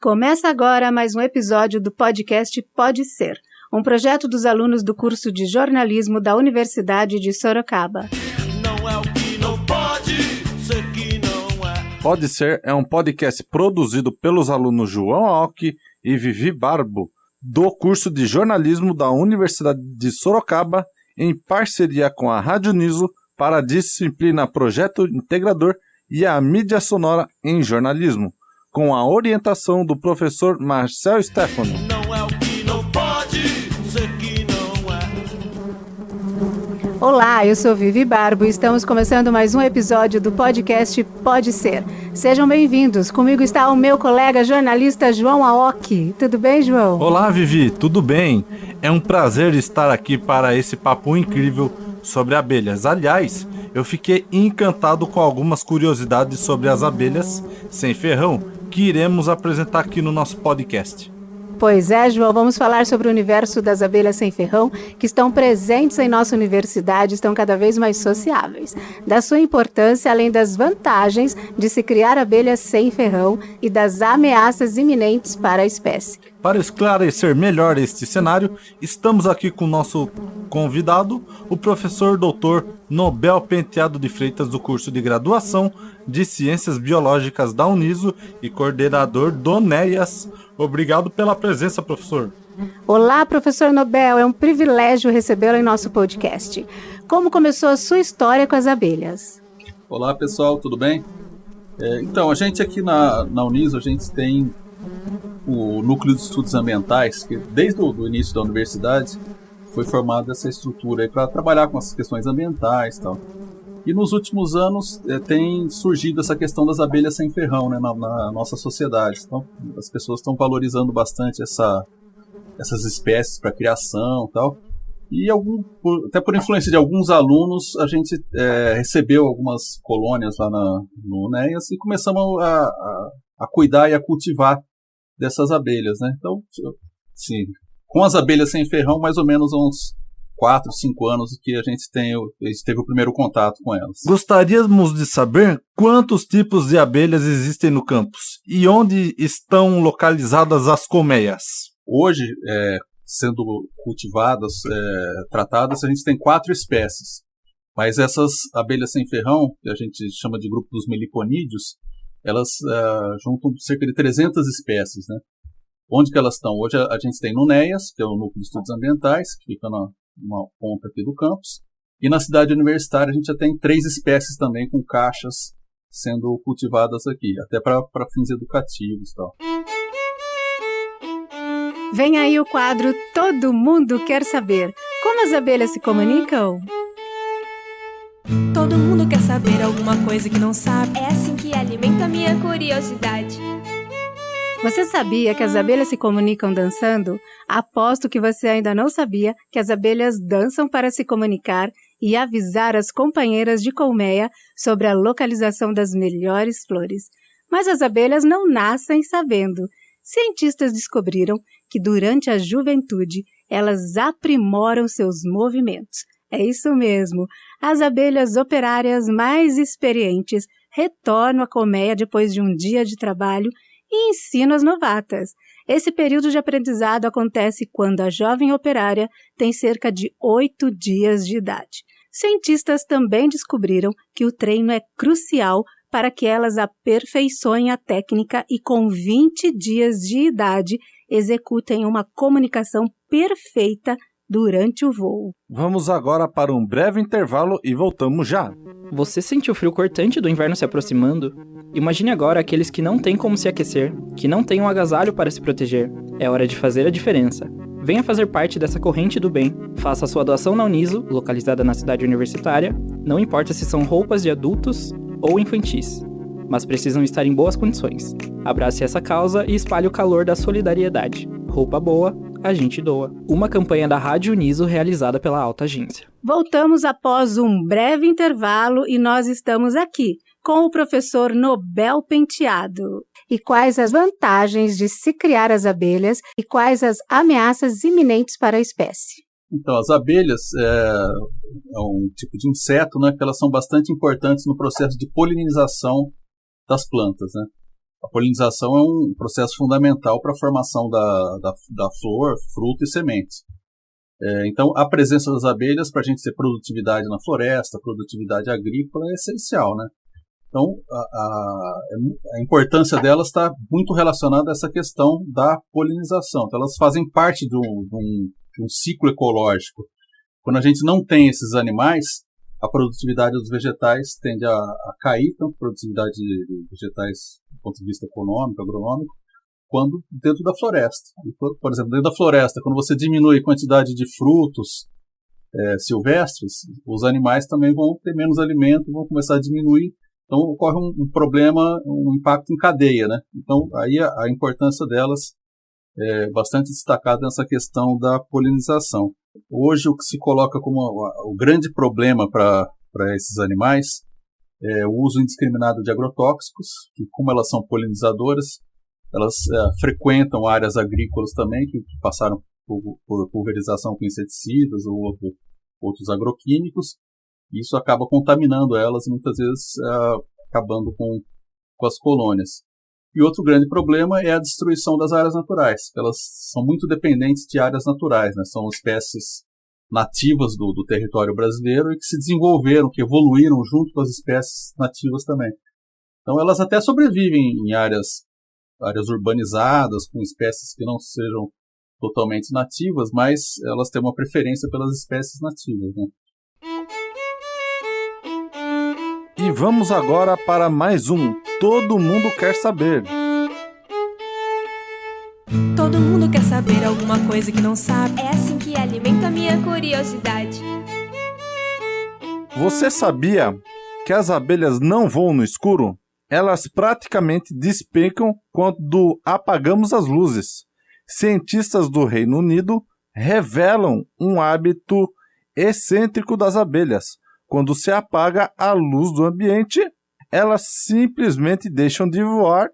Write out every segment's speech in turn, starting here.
Começa agora mais um episódio do podcast Pode Ser, um projeto dos alunos do curso de jornalismo da Universidade de Sorocaba. Não é o que não pode ser que não é. Pode Ser é um podcast produzido pelos alunos João Aoki e Vivi Barbo, do curso de jornalismo da Universidade de Sorocaba, em parceria com a Rádio Niso para a disciplina Projeto Integrador e a Mídia Sonora em Jornalismo, com a orientação do professor Marcel Stefano. Não é o que não pode ser que não é. Olá, eu sou Vivi Barbo e estamos começando mais um episódio do podcast Pode Ser. Sejam bem-vindos. Comigo está o meu colega jornalista João Aoki. Tudo bem, João? Olá, Vivi. Tudo bem? É um prazer estar aqui para esse papo incrível sobre abelhas. Aliás, eu fiquei encantado com algumas curiosidades sobre as abelhas sem ferrão que iremos apresentar aqui no nosso podcast. Pois é, João, vamos falar sobre o universo das abelhas sem ferrão que estão presentes em nossa universidade e estão cada vez mais sociáveis. Da sua importância, além das vantagens de se criar abelhas sem ferrão e das ameaças iminentes para a espécie. Para esclarecer melhor este cenário, estamos aqui com o nosso convidado, o professor Dr. Nobel Penteado de Freitas, do curso de graduação de Ciências Biológicas da Uniso e coordenador do NEAS. Obrigado pela presença, professor. Olá, professor Nobel, é um privilégio recebê-lo em nosso podcast. Como começou a sua história com as abelhas? Olá, pessoal, tudo bem? Então, a gente aqui na Uniso, a gente tem o Núcleo de Estudos Ambientais, que desde o início da universidade foi formada essa estrutura para trabalhar com as questões ambientais e tal. E nos últimos anos tem surgido essa questão das abelhas sem ferrão, né, na nossa sociedade. Então, as pessoas estão valorizando bastante essas espécies para criação e tal. E até por influência de alguns alunos, a gente recebeu algumas colônias lá no NEAS e começamos a cuidar e a cultivar dessas abelhas, né? Então, sim, com as abelhas sem ferrão, mais ou menos uns 4, 5 anos que a gente teve o primeiro contato com elas. Gostaríamos de saber quantos tipos de abelhas existem no campus e onde estão localizadas as colmeias. Hoje, sendo cultivadas, tratadas, a gente tem 4 espécies. Mas essas abelhas sem ferrão, que a gente chama de grupo dos meliponídeos, elas juntam cerca de 300 espécies, né? Onde que elas estão? Hoje a gente tem no NEAS, que é o Núcleo de Estudos Ambientais, que fica numa ponta aqui do campus. E na cidade universitária a gente já tem 3 espécies também com caixas sendo cultivadas aqui, até para fins educativos e tal. Vem aí o quadro Todo Mundo Quer Saber. Como as abelhas se comunicam? Todo mundo quer saber alguma coisa que não sabe. É assim que alimenta a minha curiosidade. Você sabia que as abelhas se comunicam dançando? Aposto que você ainda não sabia que as abelhas dançam para se comunicar e avisar as companheiras de colmeia sobre a localização das melhores flores. Mas as abelhas não nascem sabendo. Cientistas descobriram que durante a juventude elas aprimoram seus movimentos. É isso mesmo, as abelhas operárias mais experientes retornam à colmeia depois de um dia de trabalho e ensinam as novatas. Esse período de aprendizado acontece quando a jovem operária tem cerca de 8 dias de idade. Cientistas também descobriram que o treino é crucial para que elas aperfeiçoem a técnica e com 20 dias de idade executem uma comunicação perfeita durante o voo. Vamos agora para um breve intervalo e voltamos já. Você sente o frio cortante do inverno se aproximando? Imagine agora aqueles que não têm como se aquecer, que não têm um agasalho para se proteger. É hora de fazer a diferença. Venha fazer parte dessa corrente do bem. Faça a sua doação na Uniso, localizada na cidade universitária. Não importa se são roupas de adultos ou infantis, mas precisam estar em boas condições. Abrace essa causa e espalhe o calor da solidariedade. Roupa boa, a gente doa. Uma campanha da Rádio Uniso realizada pela Alta Agência. Voltamos após um breve intervalo e nós estamos aqui com o professor Nobel Penteado. E quais as vantagens de se criar as abelhas e quais as ameaças iminentes para a espécie? Então, as abelhas é um tipo de inseto, né, que elas são bastante importantes no processo de polinização das plantas, né? A polinização é um processo fundamental para a formação da flor, fruto e semente. Então, a presença das abelhas para a gente ter produtividade na floresta, produtividade agrícola é essencial, né? Então, a importância delas está muito relacionada a essa questão da polinização. Então, elas fazem parte de um ciclo ecológico. Quando a gente não tem esses animais, a produtividade dos vegetais tende a cair, tanto a produtividade de vegetais do ponto de vista econômico, agronômico, quanto dentro da floresta. Por exemplo, dentro da floresta, quando você diminui a quantidade de frutos silvestres, os animais também vão ter menos alimento, vão começar a diminuir. Então ocorre um problema, um impacto em cadeia, né? Então aí a importância delas é bastante destacada nessa questão da polinização. Hoje o que se coloca como o grande problema para esses animais é o uso indiscriminado de agrotóxicos, que como elas são polinizadoras, elas frequentam áreas agrícolas também, que passaram por pulverização com inseticidas ou outros agroquímicos. Isso acaba contaminando elas, muitas vezes acabando com as colônias. E outro grande problema é a destruição das áreas naturais. Elas são muito dependentes de áreas naturais, né? São espécies nativas do território brasileiro e que se desenvolveram, que evoluíram junto com as espécies nativas também. Então elas até sobrevivem em áreas urbanizadas, com espécies que não sejam totalmente nativas, mas elas têm uma preferência pelas espécies nativas, né? E vamos agora para mais um Todo Mundo Quer Saber. Todo mundo quer saber alguma coisa que não sabe. É assim que alimenta a minha curiosidade. Você sabia que as abelhas não voam no escuro? Elas praticamente despencam quando apagamos as luzes. Cientistas do Reino Unido revelam um hábito excêntrico das abelhas. Quando se apaga a luz do ambiente, elas simplesmente deixam de voar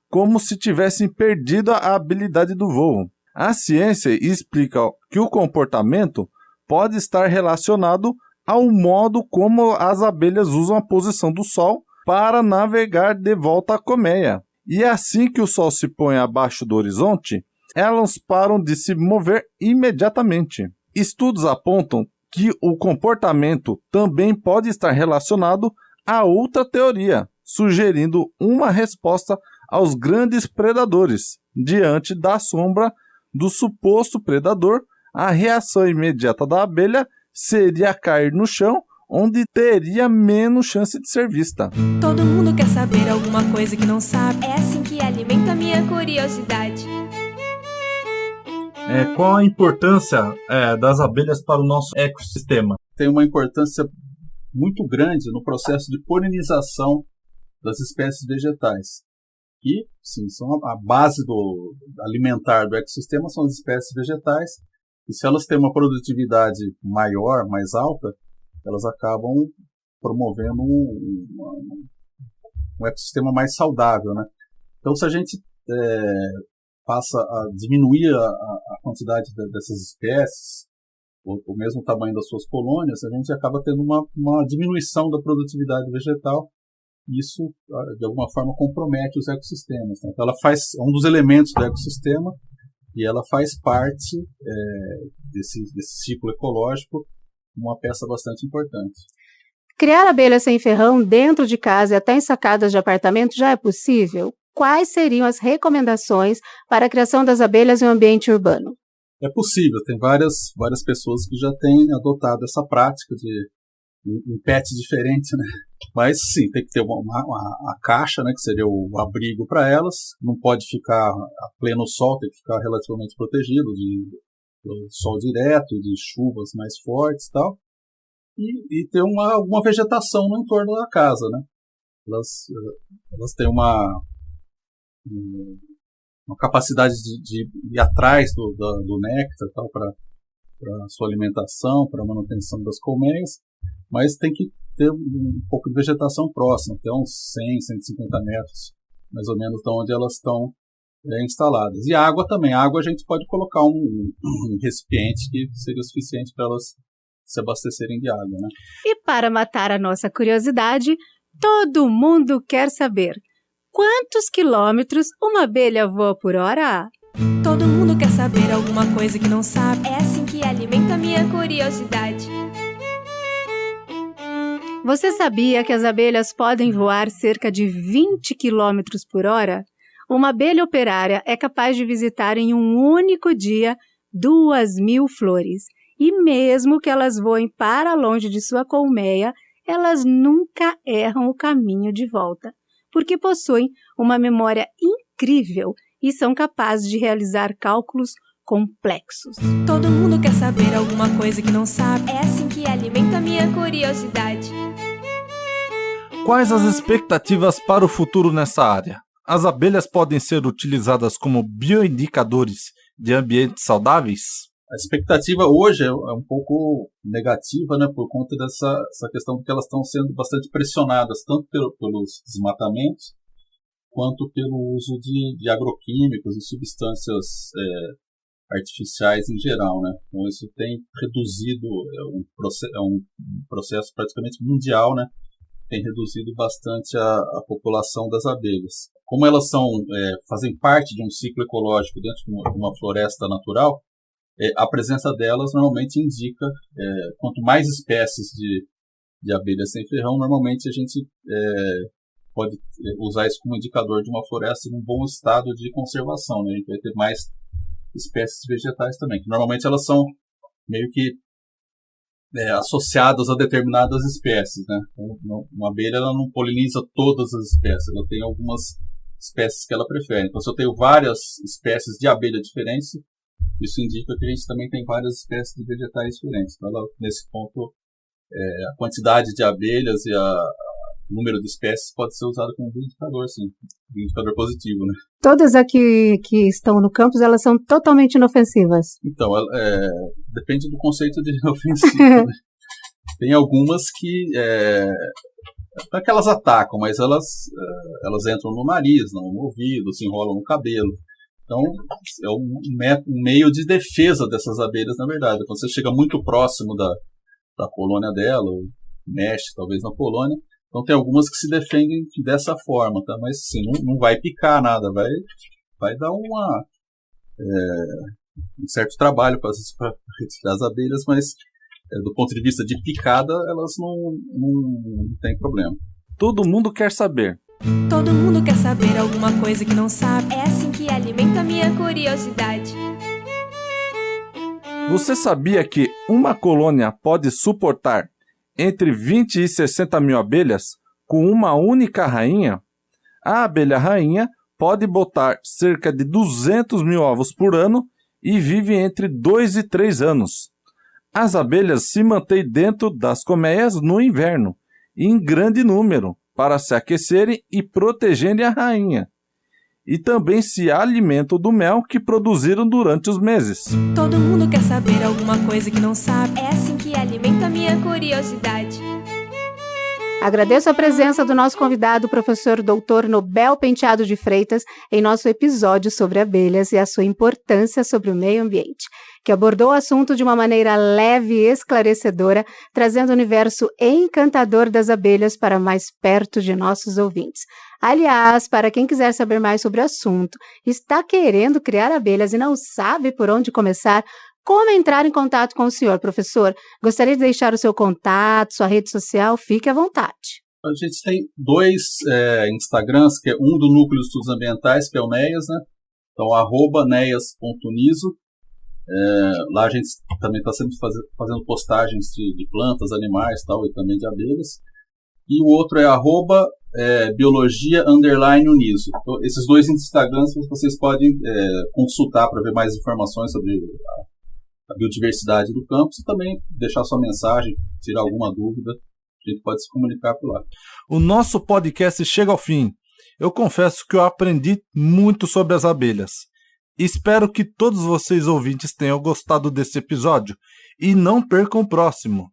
como se tivessem perdido a habilidade do voo. A ciência explica que o comportamento pode estar relacionado ao modo como as abelhas usam a posição do Sol para navegar de volta à colmeia. E assim que o Sol se põe abaixo do horizonte, elas param de se mover imediatamente. Estudos apontam que o comportamento também pode estar relacionado a outra teoria, sugerindo uma resposta aos grandes predadores. Diante da sombra do suposto predador, a reação imediata da abelha seria cair no chão, onde teria menos chance de ser vista. Todo mundo quer saber alguma coisa que não sabe. É assim que alimenta a minha curiosidade. Qual a importância das abelhas para o nosso ecossistema? Tem uma importância muito grande no processo de polinização das espécies vegetais. Que, sim, são a base alimentar do ecossistema, são as espécies vegetais. E se elas têm uma produtividade maior, mais alta, elas acabam promovendo um ecossistema mais saudável, né? Então, se a gente passa a diminuir a quantidade dessas espécies, o mesmo tamanho das suas colônias, a gente acaba tendo uma diminuição da produtividade vegetal. Isso, de alguma forma, compromete os ecossistemas, né? Então, ela é um dos elementos do ecossistema e ela faz parte desse ciclo ecológico, uma peça bastante importante. Criar abelhas sem ferrão dentro de casa e até em sacadas de apartamento já é possível? Quais seriam as recomendações para a criação das abelhas em um ambiente urbano? É possível, tem várias pessoas que já têm adotado essa prática em pets diferentes, né? Mas sim, tem que ter a caixa, né, que seria o abrigo para elas, não pode ficar a pleno sol, tem que ficar relativamente protegido do sol direto, de chuvas mais fortes e tal, e ter alguma vegetação no entorno da casa, né? Elas têm uma capacidade de ir atrás do néctar para a sua alimentação, para a manutenção das colmeias, mas tem que ter um pouco de vegetação próxima, até uns 100, 150 metros, mais ou menos, de onde elas estão instaladas. E água também. A água a gente pode colocar um recipiente que seria suficiente para elas se abastecerem de água, né? E para matar a nossa curiosidade, todo mundo quer saber: quantos quilômetros uma abelha voa por hora? Todo mundo quer saber alguma coisa que não sabe. É assim que alimento a minha curiosidade. Você sabia que as abelhas podem voar cerca de 20 km por hora? Uma abelha operária é capaz de visitar em um único dia 2.000 flores. E mesmo que elas voem para longe de sua colmeia, elas nunca erram o caminho de volta, porque possuem uma memória incrível e são capazes de realizar cálculos complexos. Todo mundo quer saber alguma coisa que não sabe. É assim que alimento a minha curiosidade. Quais as expectativas para o futuro nessa área? As abelhas podem ser utilizadas como bioindicadores de ambientes saudáveis? A expectativa hoje é um pouco negativa, né, por conta dessa questão de que elas estão sendo bastante pressionadas, tanto pelos desmatamentos, quanto pelo uso de agroquímicos e substâncias artificiais em geral, né? Então isso tem reduzido, é um processo praticamente mundial, né? Tem reduzido bastante a população das abelhas. Como elas fazem parte de um ciclo ecológico dentro de uma floresta natural, a presença delas normalmente indica, quanto mais espécies de abelhas sem ferrão, normalmente a gente pode usar isso como indicador de uma floresta em um bom estado de conservação, né? A gente vai ter mais espécies vegetais também, que normalmente elas são meio que associadas a determinadas espécies, né? Uma abelha ela não poliniza todas as espécies, ela tem algumas espécies que ela prefere. Então, se eu tenho várias espécies de abelha diferentes, isso indica que a gente também tem várias espécies de vegetais diferentes. Então, nesse ponto, a quantidade de abelhas e o número de espécies pode ser usado como um indicador, sim, um indicador positivo, né? Todas aqui que estão no campus, elas são totalmente inofensivas. Então, depende do conceito de inofensivo, né? Tem algumas que não é que elas atacam, mas elas entram no nariz, no ouvido, se enrolam no cabelo. Então, é um meio de defesa dessas abelhas, na verdade. Quando você chega muito próximo da colônia dela, ou mexe talvez na colônia, então tem algumas que se defendem dessa forma, tá? Mas assim, não vai picar nada, vai dar um certo trabalho para retirar as abelhas, mas do ponto de vista de picada, elas não tem problema. Todo mundo quer saber. Todo mundo quer saber alguma coisa que não sabe. É assim que alimento a minha curiosidade. Você sabia que uma colônia pode suportar entre 20 e 60 mil abelhas com uma única rainha? A abelha rainha pode botar cerca de 200 mil ovos por ano e vive entre 2 e 3 anos. As abelhas se mantêm dentro das colmeias no inverno, em grande número, para se aquecerem e protegerem a rainha. E também se alimentam do mel que produziram durante os meses. Todo mundo quer saber alguma coisa que não sabe. É assim que alimento a minha curiosidade. Agradeço a presença do nosso convidado, professor Dr. Nobel Penteado de Freitas, em nosso episódio sobre abelhas e a sua importância sobre o meio ambiente, que abordou o assunto de uma maneira leve e esclarecedora, trazendo o universo encantador das abelhas para mais perto de nossos ouvintes. Aliás, para quem quiser saber mais sobre o assunto, está querendo criar abelhas e não sabe por onde começar, como entrar em contato com o senhor, professor? Gostaria de deixar o seu contato, sua rede social, fique à vontade. A gente tem 2 Instagrams, que é um do Núcleo de Estudos Ambientais, que é o NEAS, né? Então, @neas.niso. Lá a gente também está sempre fazendo postagens de plantas, animais tal, e também de abelhas. E o outro é biologia_uniso. Então, esses 2 Instagrams vocês podem consultar para ver mais informações sobre a biodiversidade do campus e também deixar sua mensagem, tirar alguma dúvida, a gente pode se comunicar por lá. O nosso podcast chega ao fim. Eu confesso que eu aprendi muito sobre as abelhas. Espero que todos vocês ouvintes tenham gostado desse episódio e não percam o próximo.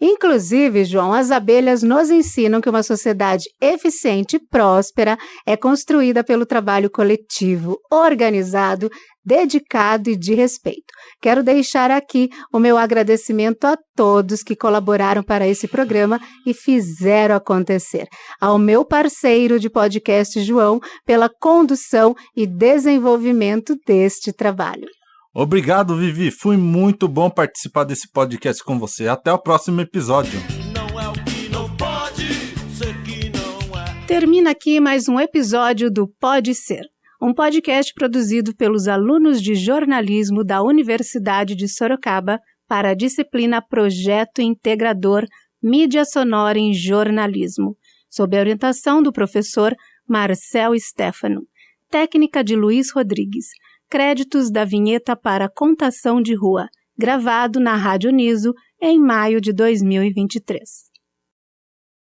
Inclusive, João, as abelhas nos ensinam que uma sociedade eficiente e próspera é construída pelo trabalho coletivo, organizado, dedicado e de respeito. Quero deixar aqui o meu agradecimento a todos que colaboraram para esse programa e fizeram acontecer. Ao meu parceiro de podcast, João, pela condução e desenvolvimento deste trabalho. Obrigado, Vivi. Foi muito bom participar desse podcast com você. Até o próximo episódio. Não é o que não pode ser que não é. Termina aqui mais um episódio do Pode Ser, um podcast produzido pelos alunos de jornalismo da Universidade de Sorocaba para a disciplina Projeto Integrador Mídia Sonora em Jornalismo, sob a orientação do professor Marcel Stefano. Técnica de Luiz Rodrigues. Créditos da vinheta para Contação de Rua, gravado na Rádio Niso em maio de 2023.